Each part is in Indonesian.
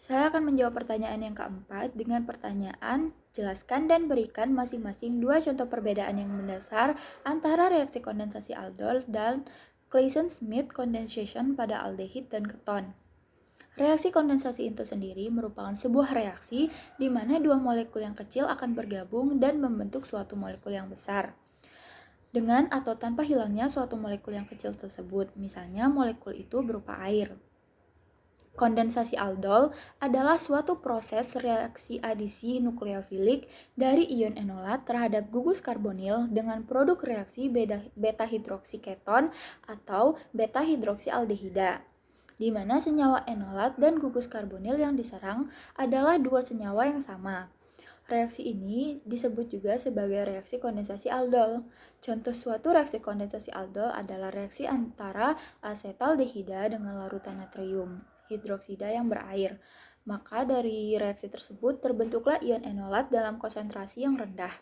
Saya akan menjawab pertanyaan yang keempat dengan pertanyaan, jelaskan dan berikan masing-masing dua contoh perbedaan yang mendasar antara reaksi kondensasi aldol dan Claisen-Smith condensation pada aldehid dan keton. Reaksi kondensasi itu sendiri merupakan sebuah reaksi di mana dua molekul yang kecil akan bergabung dan membentuk suatu molekul yang besar. Dengan atau tanpa hilangnya suatu molekul yang kecil tersebut, misalnya molekul itu berupa air. Kondensasi aldol adalah suatu proses reaksi adisi nukleofilik dari ion enolat terhadap gugus karbonil dengan produk reaksi beta hidroksiketon atau beta hidroksialdehida, di mana senyawa enolat dan gugus karbonil yang diserang adalah dua senyawa yang sama. Reaksi ini disebut juga sebagai reaksi kondensasi aldol. Contoh suatu reaksi kondensasi aldol adalah reaksi antara asetaldehida dengan larutan natrium hidroksida yang berair. Maka dari reaksi tersebut terbentuklah ion enolat dalam konsentrasi yang rendah.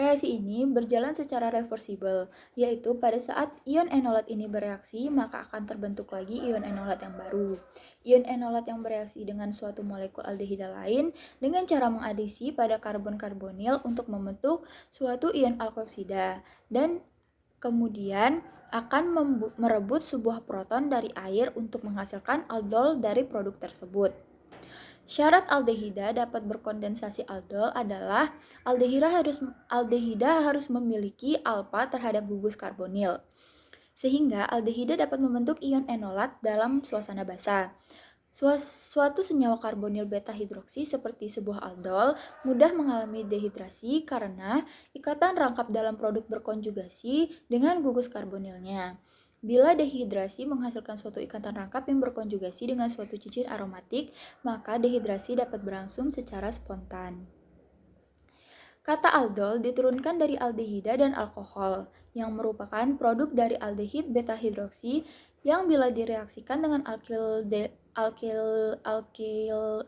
Reaksi ini berjalan secara reversibel, yaitu pada saat ion enolat ini bereaksi, maka akan terbentuk lagi ion enolat yang baru. Ion enolat yang bereaksi dengan suatu molekul aldehida lain dengan cara mengadisi pada karbon karbonil untuk membentuk suatu ion alkoksida dan kemudian akan merebut sebuah proton dari air untuk menghasilkan aldol dari produk tersebut. Syarat aldehida dapat berkondensasi aldol adalah aldehida harus memiliki alfa terhadap gugus karbonil, sehingga aldehida dapat membentuk ion enolat dalam suasana basah. Suatu senyawa karbonil beta hidroksi seperti sebuah aldol mudah mengalami dehidrasi karena ikatan rangkap dalam produk berkonjugasi dengan gugus karbonilnya. Bila dehidrasi menghasilkan suatu ikatan rangkap yang berkonjugasi dengan suatu cincin aromatik, maka dehidrasi dapat berlangsung secara spontan. Kata aldol diturunkan dari aldehida dan alkohol, yang merupakan produk dari aldehid beta hidroksi yang bila direaksikan dengan alkil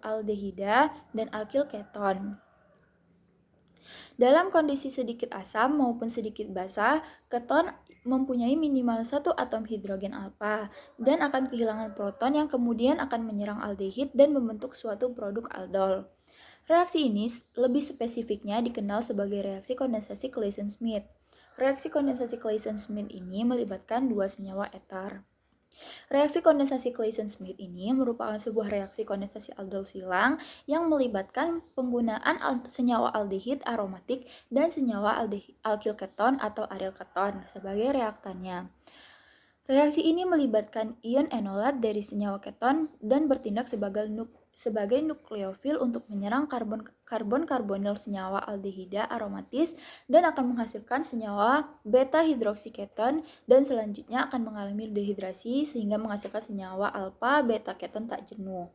aldehida dan alkil keton. Dalam kondisi sedikit asam maupun sedikit basa, keton mempunyai minimal satu atom hidrogen alfa dan akan kehilangan proton yang kemudian akan menyerang aldehid dan membentuk suatu produk aldol. Reaksi ini lebih spesifiknya dikenal sebagai reaksi kondensasi Claisen-Smith. Reaksi kondensasi Claisen-Smith ini melibatkan dua senyawa etar. Reaksi kondensasi Claisen-Smith ini merupakan sebuah reaksi kondensasi aldol silang yang melibatkan penggunaan senyawa aldehid aromatik dan senyawa alkil keton atau aryl keton sebagai reaktannya. Reaksi ini melibatkan ion enolat dari senyawa keton dan bertindak sebagai nukleofil untuk menyerang karbon-karbonil senyawa aldehida aromatis dan akan menghasilkan senyawa beta hidroksiketon dan selanjutnya akan mengalami dehidrasi sehingga menghasilkan senyawa alfa beta keton tak jenuh.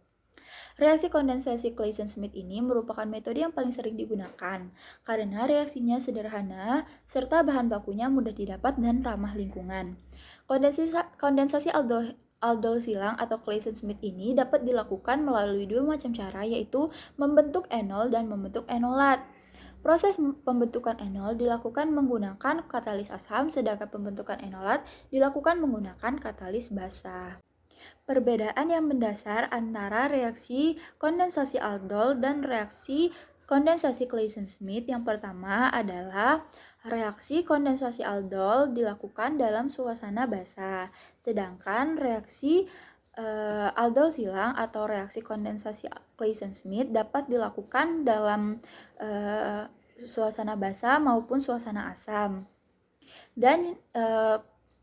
Reaksi kondensasi Claisen-Smith ini merupakan metode yang paling sering digunakan karena reaksinya sederhana serta bahan bakunya mudah didapat dan ramah lingkungan. Kondensasi aldol silang atau Claisen-Smith ini dapat dilakukan melalui dua macam cara, yaitu membentuk enol dan membentuk enolat. Proses pembentukan enol dilakukan menggunakan katalis asam, sedangkan pembentukan enolat dilakukan menggunakan katalis basa. Perbedaan yang mendasar antara reaksi kondensasi aldol dan reaksi kondensasi Claisen-Smith yang pertama adalah reaksi kondensasi aldol dilakukan dalam suasana basah, sedangkan reaksi aldol silang atau reaksi kondensasi Claisen-Smith dapat dilakukan dalam suasana basah maupun suasana asam. Dan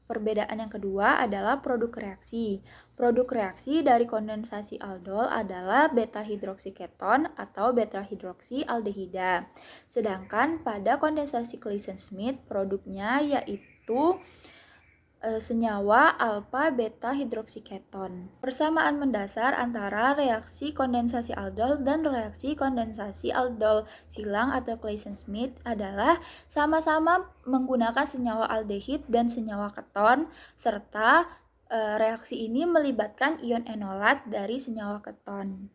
perbedaan yang kedua adalah produk reaksi. Produk reaksi dari kondensasi aldol adalah beta hidroksiketon atau beta hidroksialdehida. Sedangkan pada kondensasi Claisen-Smith produknya yaitu senyawa alfa beta hidroksiketon. Persamaan mendasar antara reaksi kondensasi aldol dan reaksi kondensasi aldol silang atau Claisen-Smith adalah sama-sama menggunakan senyawa aldehid dan senyawa keton, serta reaksi ini melibatkan ion enolat dari senyawa keton.